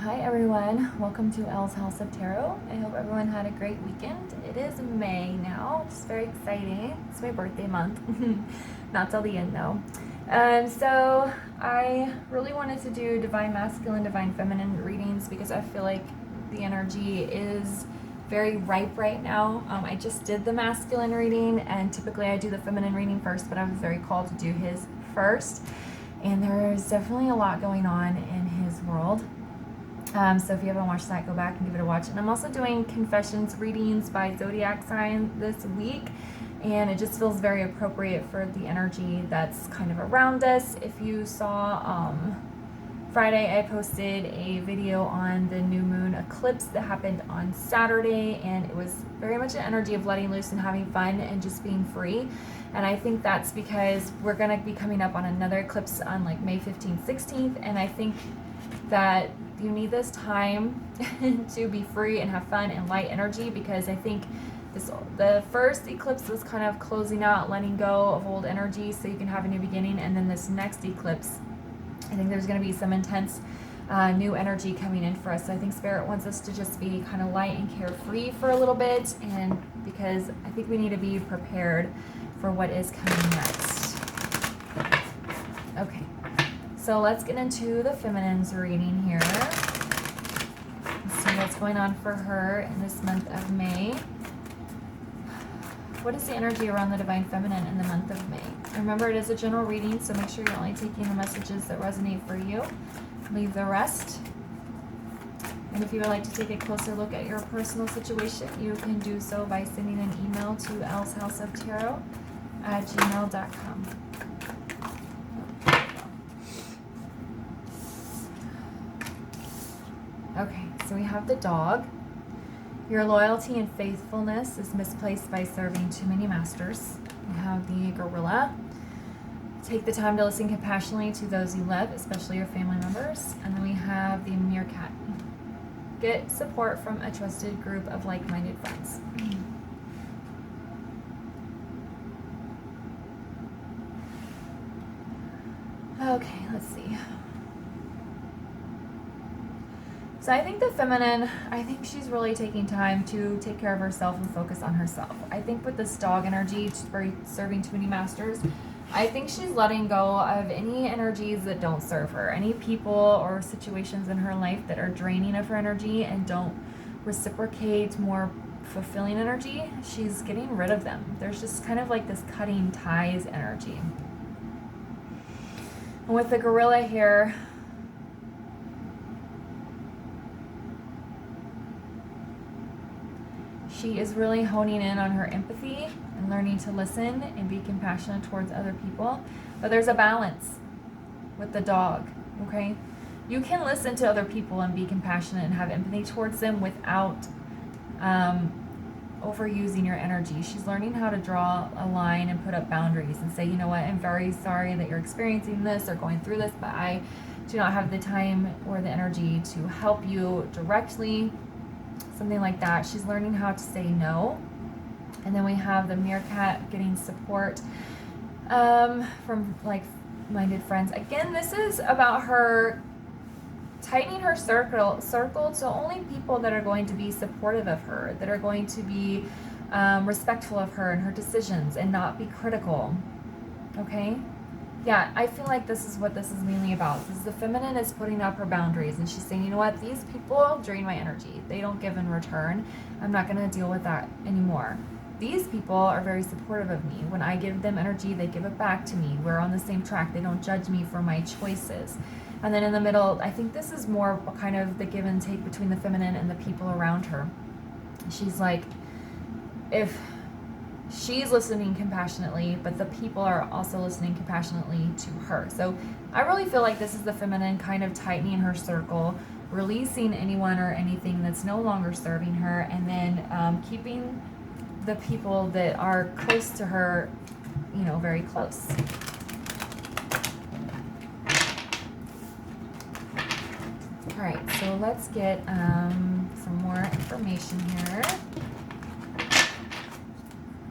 Hi everyone, welcome to Elle's House of Tarot. I hope everyone had a great weekend. It is May now, which is very exciting. It's my birthday month, not till the end though. So I really wanted to do Divine Masculine, Divine Feminine readings because I feel like the energy is very ripe right now. I just did the masculine reading and typically I do the feminine reading first, but I was very called to do his first. And there's definitely a lot going on in his world. So if you haven't watched that, go back and give it a watch. And I'm also doing confessions readings by Zodiac sign this week. And it just feels very appropriate for the energy that's kind of around us. If you saw Friday, I posted a video on the new moon eclipse that happened on Saturday. And it was very much an energy of letting loose and having fun and just being free. And I think that's because we're going to be coming up on another eclipse on like May 15th, 16th. And I think that you need this time to be free and have fun and light energy, because I think the first eclipse was kind of closing out, letting go of old energy so you can have a new beginning. And then this next eclipse, I think there's going to be some intense new energy coming in for us. So I think Spirit wants us to just be kind of light and carefree for a little bit, and because I think we need to be prepared for what is coming next. Okay. So let's get into the feminine's reading here. Let's see what's going on for her in this month of May. What is the energy around the Divine Feminine in the month of May? Remember, it is a general reading, so make sure you're only taking the messages that resonate for you. Leave the rest. And if you would like to take a closer look at your personal situation, you can do so by sending an email to ellshouseoftarot@gmail.com. Okay, so we have the dog. Your loyalty and faithfulness is misplaced by serving too many masters. We have the gorilla. Take the time to listen compassionately to those you love, especially your family members. And then we have the meerkat. Get support from a trusted group of like-minded friends. Okay, let's see. So I think the feminine, I think she's really taking time to take care of herself and focus on herself. I think with this dog energy, serving too many masters, I think she's letting go of any energies that don't serve her, any people or situations in her life that are draining of her energy and don't reciprocate more fulfilling energy. She's getting rid of them. There's just kind of like this cutting ties energy. And with the gorilla here, she is really honing in on her empathy and learning to listen and be compassionate towards other people. But there's a balance with the dog, okay? You can listen to other people and be compassionate and have empathy towards them without overusing your energy. She's learning how to draw a line and put up boundaries and say, you know what, I'm very sorry that you're experiencing this or going through this, but I do not have the time or the energy to help you directly. Something like that. She's learning how to say no. And then we have the meerkat getting support from like-minded friends. Again, this is about her tightening her circle to only people that are going to be supportive of her, that are going to be respectful of her and her decisions and not be critical. Okay? Yeah, I feel like this is what this is mainly about. Because the feminine is putting up her boundaries and she's saying, you know what, these people drain my energy. They don't give in return. I'm not going to deal with that anymore. These people are very supportive of me. When I give them energy, they give it back to me. We're on the same track. They don't judge me for my choices. And then in the middle, I think this is more kind of the give and take between the feminine and the people around her. She's like, if she's listening compassionately, but the people are also listening compassionately to her. So I really feel like this is the feminine kind of tightening her circle, releasing anyone or anything that's no longer serving her, and then keeping the people that are close to her, you know, very close. All right, so let's get some more information here.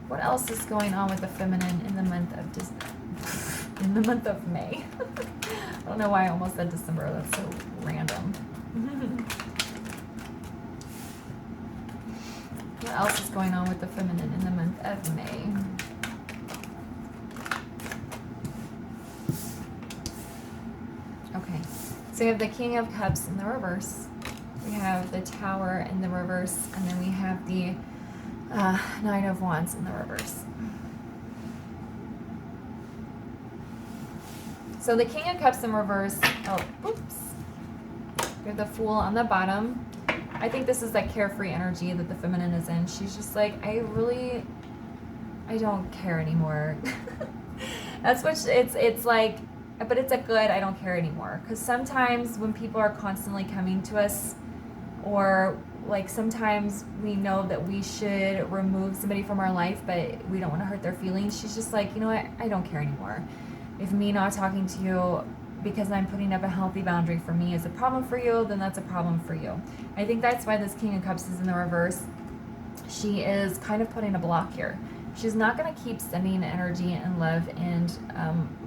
What else is going on with the feminine in the month of May? I don't know why I almost said December. That's so random. What else is going on with the feminine in the month of May? Okay, so we have the King of Cups in the reverse. We have the Tower in the reverse, and then we have the Nine of Wands in the reverse. So the King of Cups in reverse, oh, oops. We have the Fool on the bottom. I think this is that carefree energy that the feminine is in. She's just like, I don't care anymore. That's what it's like, but it's a good, I don't care anymore. Because sometimes when people are constantly coming to us, or like sometimes we know that we should remove somebody from our life, but we don't want to hurt their feelings. She's just like, you know what, I don't care anymore. If me not talking to you because I'm putting up a healthy boundary for me is a problem for you, then that's a problem for you. I think that's why this King of Cups is in the reverse. She is kind of putting a block here. She's not going to keep sending energy and love and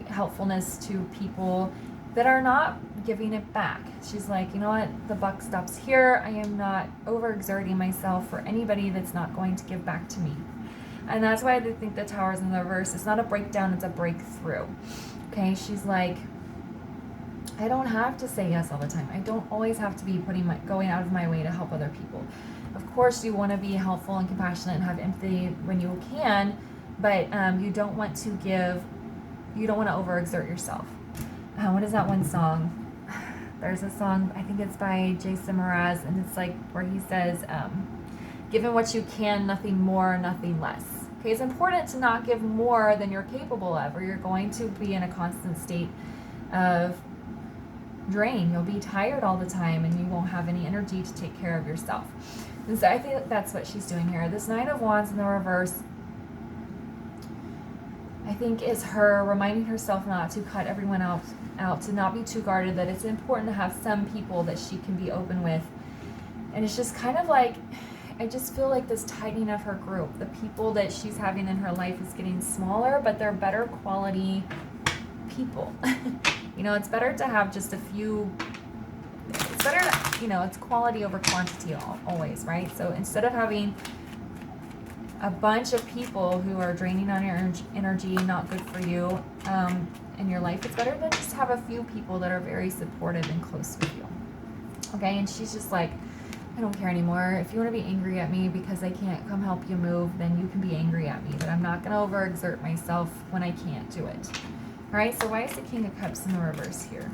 helpfulness to people that are not giving it back. She's like, you know what, the buck stops here. I am not overexerting myself for anybody that's not going to give back to me. And that's why I think the Tower's in the reverse. It's not a breakdown, it's a breakthrough. Okay, she's like, I don't have to say yes all the time. I don't always have to be going out of my way to help other people. Of course, you want to be helpful and compassionate and have empathy when you can, but you don't want to overexert yourself. What is that one song? There's a song, I think it's by Jason Mraz, and it's like where he says, given what you can, nothing more, nothing less. Okay, it's important to not give more than you're capable of, or you're going to be in a constant state of drain. You'll be tired all the time and you won't have any energy to take care of yourself. And so I think that's what she's doing here. This Nine of Wands in the reverse, I think, is her reminding herself not to cut everyone out, to not be too guarded, that it's important to have some people that she can be open with. And it's just kind of like, I just feel like this tightening of her group. The people that she's having in her life is getting smaller, but they're better quality people. You know, it's better to have just a few, it's better to, you know, it's quality over quantity always, right? So instead of having a bunch of people who are draining on your energy, not good for you in your life, it's better to just have a few people that are very supportive and close with you. Okay, and she's just like, I don't care anymore. If you want to be angry at me because I can't come help you move, then you can be angry at me, but I'm not going to overexert myself when I can't do it. All right, so why is the King of Cups in the reverse here?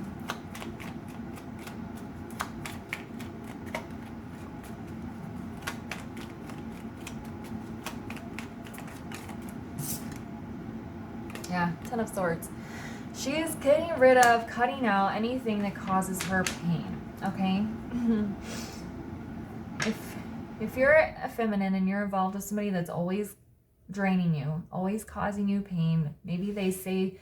Yeah, Ten of Swords. She is getting rid of, cutting out anything that causes her pain, okay? If you're a feminine and you're involved with somebody that's always draining you, always causing you pain, maybe they say,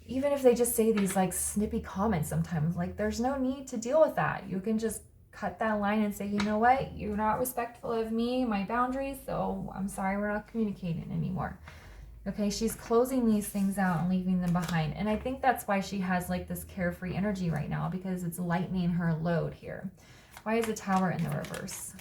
even if they just say these like snippy comments sometimes, like there's no need to deal with that. You can just cut that line and say, you know what, you're not respectful of me, my boundaries, so I'm sorry, we're not communicating anymore. Okay, she's closing these things out and leaving them behind. And I think that's why she has like this carefree energy right now, because it's lightening her load here. Why is the Tower in the reverse?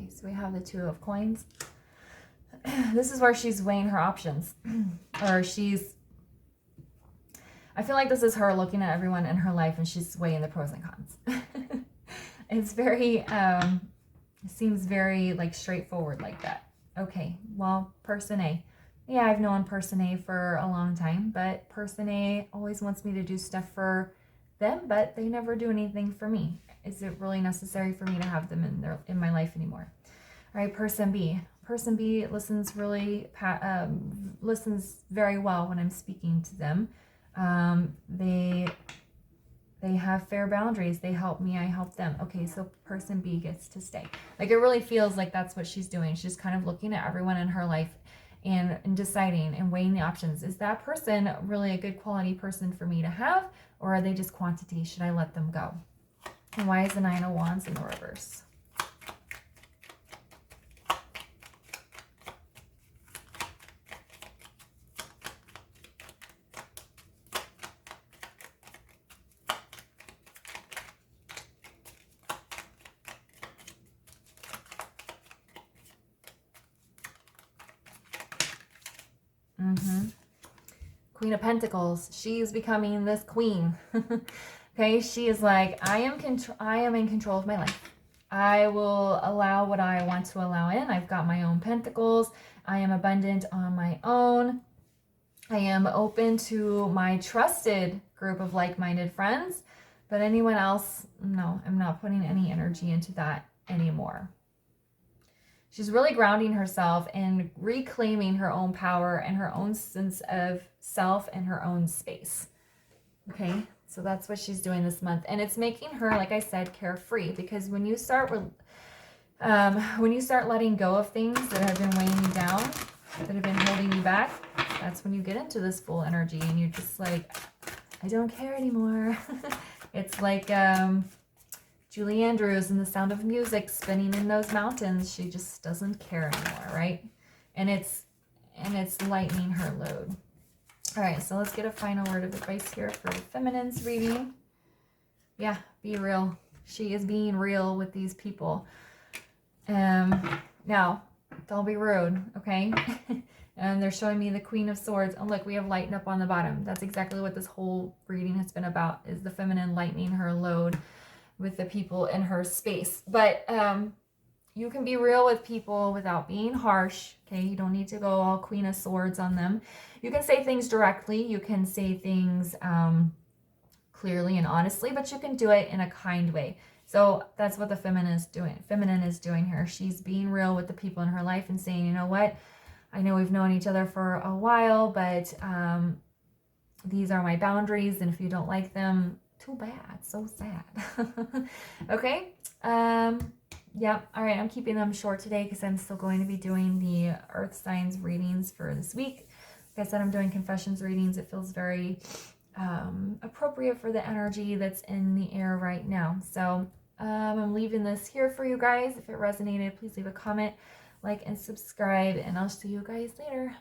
So we have the Two of Coins. This is where she's weighing her options. Or I feel like this is her looking at everyone in her life and she's weighing the pros and cons. It's very, it seems very like straightforward like that. Okay, well, person A. Yeah, I've known person A for a long time, but person A always wants me to do stuff for them, but they never do anything for me. Is it really necessary for me to have them in my life anymore? All right, person B. Person B listens listens very well when I'm speaking to them. They They have fair boundaries. They help me, I help them. Okay, so person B gets to stay. Like, it really feels like that's what she's doing. She's kind of looking at everyone in her life and deciding and weighing the options. Is that person really a good quality person for me to have, or are they just quantity? Should I let them go? And why is the Nine of Wands in the reverse? Queen of Pentacles. She's becoming this queen. Okay, she is like, I am in control of my life. I will allow what I want to allow in. I've got my own pentacles. I am abundant on my own. I am open to my trusted group of like-minded friends. But anyone else, no, I'm not putting any energy into that anymore. She's really grounding herself and reclaiming her own power and her own sense of self and her own space. Okay, so that's what she's doing this month. And it's making her, like I said, carefree, because when you start letting go of things that have been weighing you down, that have been holding you back, that's when you get into this full energy and you're just like, I don't care anymore. It's like Julie Andrews in The Sound of Music, spinning in those mountains. She just doesn't care anymore, right? And it's lightening her load. All right, so let's get a final word of advice here for the feminine's reading. Yeah, be real. She is being real with these people. Now, don't be rude, okay? And they're showing me the Queen of Swords. And look, we have lighten up on the bottom. That's exactly what this whole reading has been about, is the feminine lightening her load with the people in her space. But you can be real with people without being harsh, okay? You don't need to go all Queen of Swords on them. You can say things directly. You can say things clearly and honestly, but you can do it in a kind way. So that's what the feminine is doing here. She's being real with the people in her life and saying, you know what? I know we've known each other for a while, but these are my boundaries, and if you don't like them, too bad. So sad. Okay. Yeah. All right. I'm keeping them short today because I'm still going to be doing the earth signs readings for this week. Like I said, I'm doing confessions readings. It feels very appropriate for the energy that's in the air right now. So I'm leaving this here for you guys. If it resonated, please leave a comment, like, and subscribe, and I'll see you guys later.